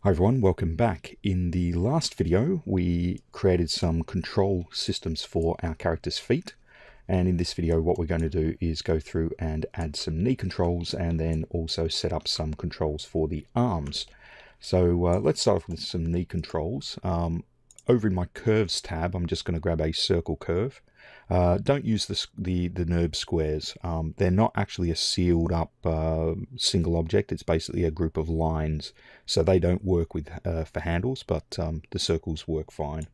Hi everyone, welcome back. In the last video we created some control systems for our character's feet, and in this video what we're going to do is go through and add some knee controls and then also set up some controls for the arms. So let's start off with some knee controls. Over in my curves tab I'm just going to grab a circle curve. Don't use the NURB squares. They're not actually a sealed up single object. It's basically a group of lines, so they don't work with for handles, but the circles work fine.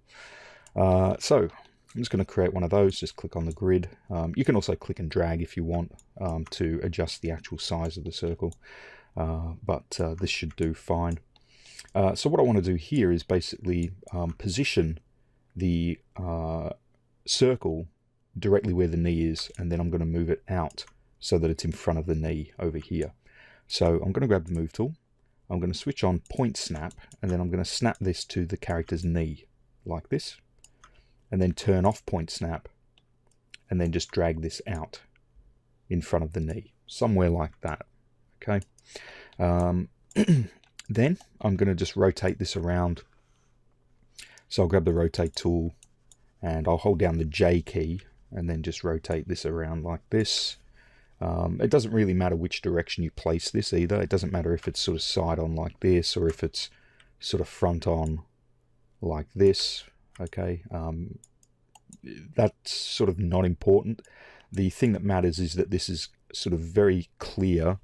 So I'm just going to create one of those. Just click on the grid. You can also click and drag if you want to adjust the actual size of the circle, but this should do fine. So what I want to do here is basically position the circle directly where the knee is, and then I'm going to move it out so that it's in front of the knee over here. So I'm going to grab the move tool, I'm going to switch on point snap, and then I'm going to snap this to the character's knee like this, and then turn off point snap, and then just drag this out in front of the knee, somewhere like that. Okay. Then I'm going to just rotate this around. So I'll grab the rotate tool and I'll hold down the J key and then just rotate this around like this. It doesn't really matter which direction you place this either. It doesn't matter if it's sort of side on like this or if it's sort of front on like this. Okay, that's sort of not important. The thing that matters is that this is sort of very clear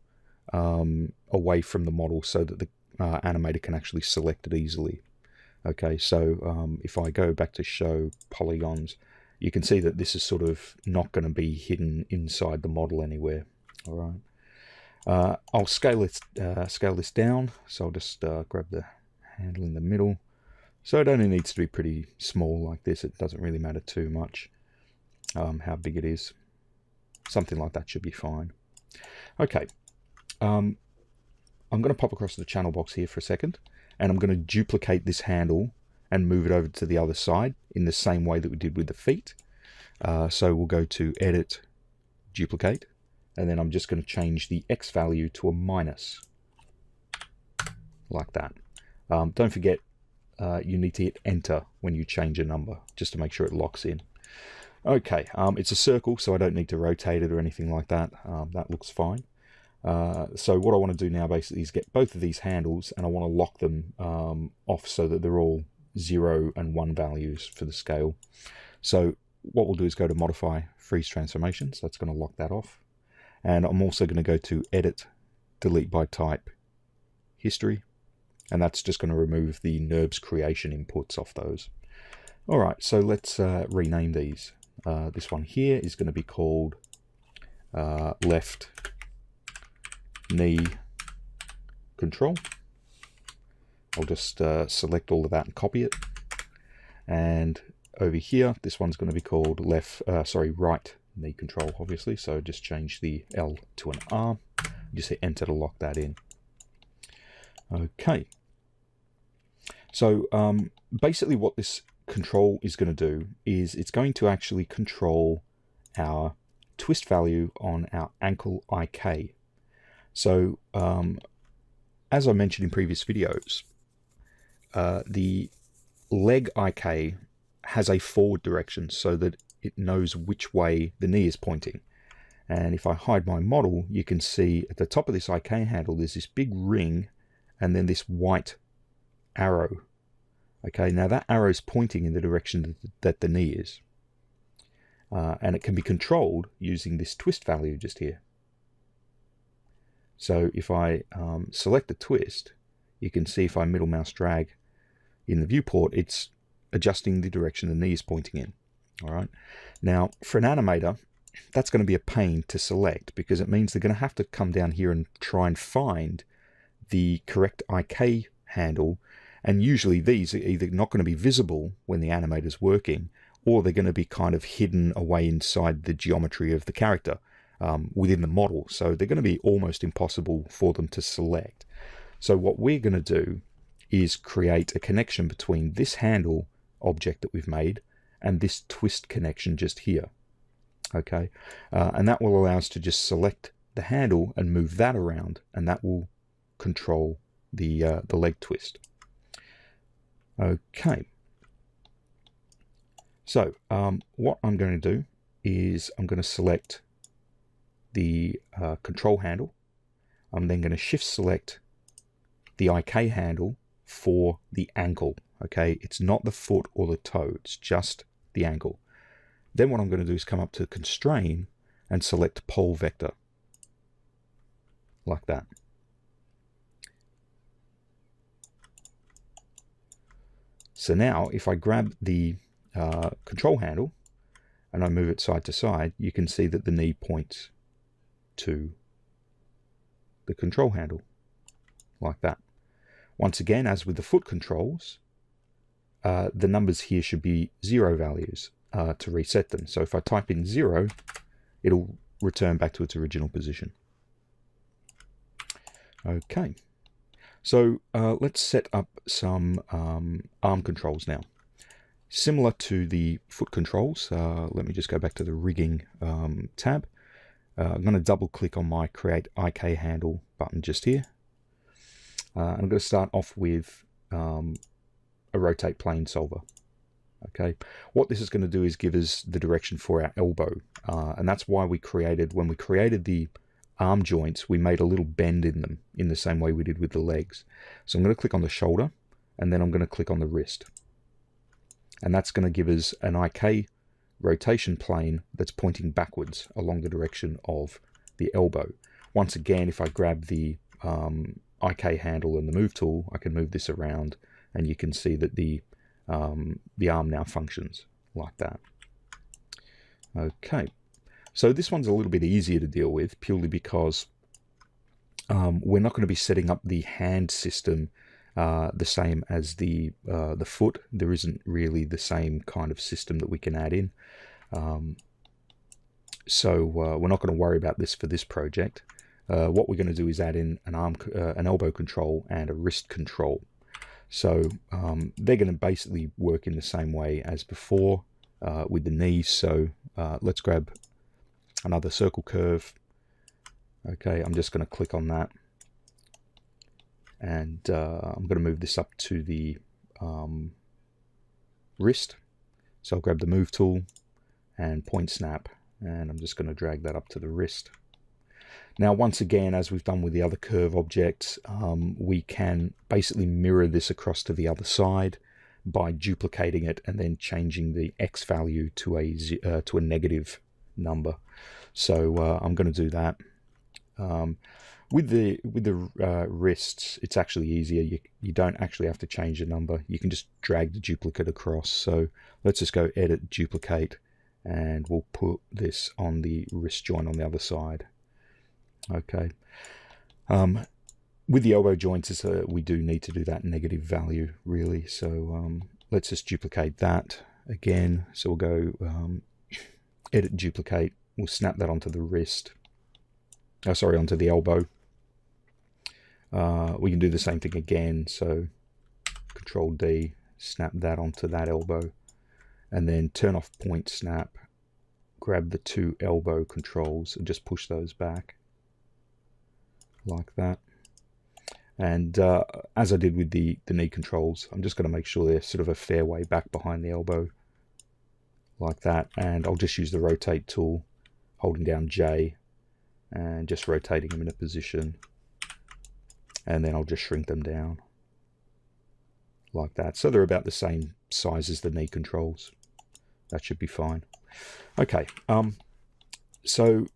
away from the model so that the animator can actually select it easily. Okay, so if I go back to show polygons, you can see that this is sort of not going to be hidden inside the model anywhere. All right, I'll scale this down. So I'll just grab the handle in the middle. So it only needs to be pretty small like this. It doesn't really matter too much how big it is. Something like that should be fine. Okay, I'm going to pop across the channel box here for a second, and I'm going to duplicate this handle and move it over to the other side in the same way that we did with the feet. So we'll go to Edit, Duplicate, and then I'm just going to change the X value to a minus, like that. Don't forget, you need to hit Enter when you change a number, just to make sure it locks in. Okay, it's a circle, so I don't need to rotate it or anything like that. That looks fine. So what I want to do now basically is get both of these handles, and I want to lock them off so that they're all 0 and 1 values for the scale. So what we'll do is go to Modify, Freeze Transformation. So that's going to lock that off. And I'm also going to go to Edit, Delete by Type, History. And that's just going to remove the NURBS creation inputs off those. All right, so let's rename these. This one here is going to be called Left Knee Control. I'll just select all of that and copy it. And over here, this one's going to be called right knee control, obviously. So just change the L to an R. Just hit Enter to lock that in. Okay. So basically what this control is going to do is it's going to actually control our twist value on our ankle IK. So as I mentioned in previous videos, the leg IK has a forward direction so that it knows which way the knee is pointing. And if I hide my model, you can see at the top of this IK handle there's this big ring and then this white arrow. Okay, now that arrow is pointing in the direction that the knee is. And it can be controlled using this twist value just here. So if I select the twist, you can see if I middle mouse drag in the viewport, it's adjusting the direction the knee is pointing in. All right. Now, for an animator, that's going to be a pain to select because it means they're going to have to come down here and try and find the correct IK handle. And usually these are either not going to be visible when the animator's working, or they're going to be kind of hidden away inside the geometry of the character within the model. So they're going to be almost impossible for them to select. So what we're going to do is create a connection between this handle object that we've made and this twist connection just here. Okay, and that will allow us to just select the handle and move that around, and that will control the leg twist. Okay. So what I'm going to do is I'm going to select the control handle. I'm then going to shift select the IK handle for the ankle. Okay, it's not the foot or the toe, it's just the ankle. Then what I'm going to do is come up to constrain and select pole vector, like that. So now if I grab the control handle and I move it side to side, you can see that the knee points to the control handle, like that. Once again, as with the foot controls, the numbers here should be 0 values to reset them. So if I type in 0, it'll return back to its original position. Okay, so let's set up some arm controls now. Similar to the foot controls, let me just go back to the rigging tab. I'm going to double click on my create IK handle button just here. I'm going to start off with a rotate plane solver. Okay, what this is going to do is give us the direction for our elbow, and that's why when we created the arm joints, we made a little bend in them in the same way we did with the legs. So I'm going to click on the shoulder, and then I'm going to click on the wrist, and that's going to give us an IK rotation plane that's pointing backwards along the direction of the elbow. Once again, if I grab the IK handle and the move tool, I can move this around, and you can see that the arm now functions like that. Okay, so this one's a little bit easier to deal with, purely because we're not going to be setting up the hand system the same as the foot. There isn't really the same kind of system that we can add in. So we're not going to worry about this for this project. What we're going to do is add in an elbow control and a wrist control. So they're going to basically work in the same way as before with the knees. So let's grab another circle curve. Okay, I'm just going to click on that, and I'm going to move this up to the wrist. So I'll grab the move tool and point snap, and I'm just going to drag that up to the wrist. Now, once again, as we've done with the other curve objects, we can basically mirror this across to the other side by duplicating it and then changing the X value to a negative number. So I'm going to do that. With the wrists, it's actually easier. You don't actually have to change the number. You can just drag the duplicate across. So let's just go edit, duplicate, and we'll put this on the wrist joint on the other side. Okay. With the elbow joints, we do need to do that negative value, really. So let's just duplicate that again. So we'll go edit, duplicate. We'll snap that onto the wrist. Oh, sorry, onto the elbow. We can do the same thing again. So Control D, snap that onto that elbow, and then turn off point snap. Grab the two elbow controls and just push those back like that. And as I did with the knee controls, I'm just going to make sure they're sort of a fair way back behind the elbow, like that. And I'll just use the rotate tool, holding down J, and just rotating them in a position. And then I'll just shrink them down like that. So they're about the same size as the knee controls. That should be fine. Okay, so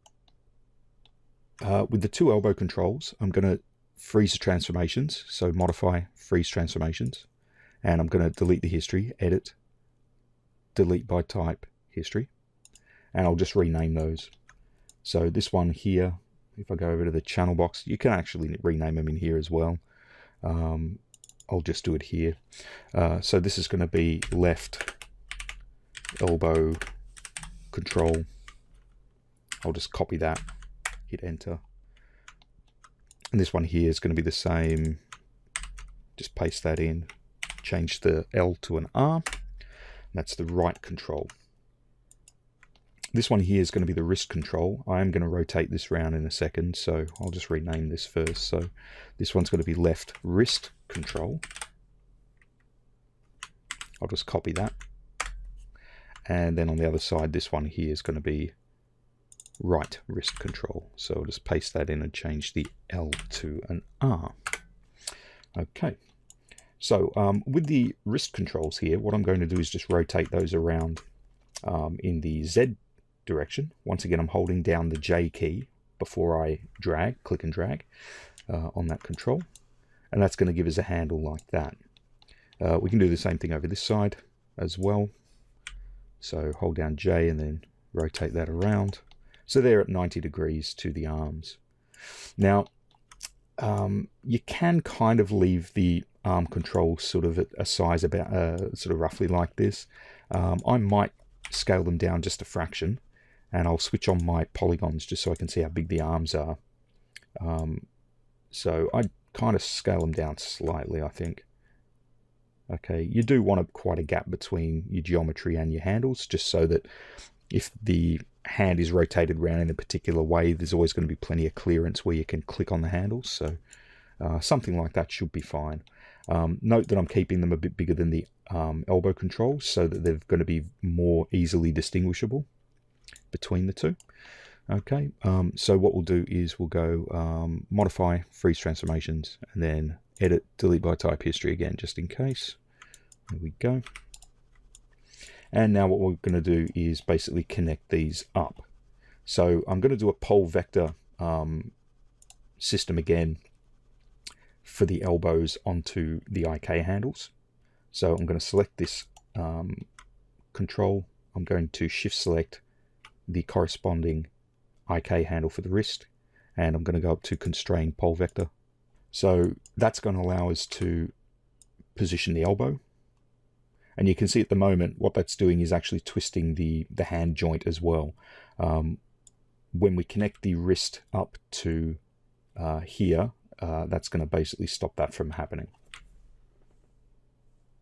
with the two elbow controls, I'm going to freeze the transformations. So modify, freeze transformations. And I'm going to delete the history, edit, delete by type, history. And I'll just rename those. So this one here, if I go over to the channel box, you can actually rename them in here as well. I'll just do it here. So this is going to be left elbow control. I'll just copy that, hit enter. And this one here is going to be the same. Just paste that in, change the L to an R. That's the right control. This one here is going to be the wrist control. I am going to rotate this round in a second, so I'll just rename this first. So this one's going to be left wrist control. I'll just copy that. And then on the other side, this one here is going to be right wrist control. So I'll just paste that in and change the L to an R. Okay. So with the wrist controls here, what I'm going to do is just rotate those around in the Z direction. Once again, I'm holding down the J key before I click and drag on that control. And that's going to give us a handle like that. We can do the same thing over this side as well. So hold down J and then rotate that around. So they're at 90 degrees to the arms. Now, you can kind of leave the arm control sort of at a size about sort of roughly like this. I might scale them down just a fraction, and I'll switch on my polygons just so I can see how big the arms are. So I kind of scale them down slightly, I think. Okay, you do want quite a gap between your geometry and your handles, just so that if the hand is rotated around in a particular way, there's always going to be plenty of clearance where you can click on the handles. So something like that should be fine. Note that I'm keeping them a bit bigger than the elbow controls so that they're going to be more easily distinguishable between the two. Okay, so what we'll do is we'll go modify, freeze transformations, and then edit, delete by type history again, just in case. There we go. And now what we're going to do is basically connect these up. So I'm going to do a pole vector system again for the elbows onto the IK handles. So I'm going to select this control. I'm going to shift select the corresponding IK handle for the wrist, and I'm going to go up to constrain pole vector. So that's going to allow us to position the elbow. And you can see at the moment what that's doing is actually twisting the hand joint as well. When we connect the wrist up to here, that's going to basically stop that from happening.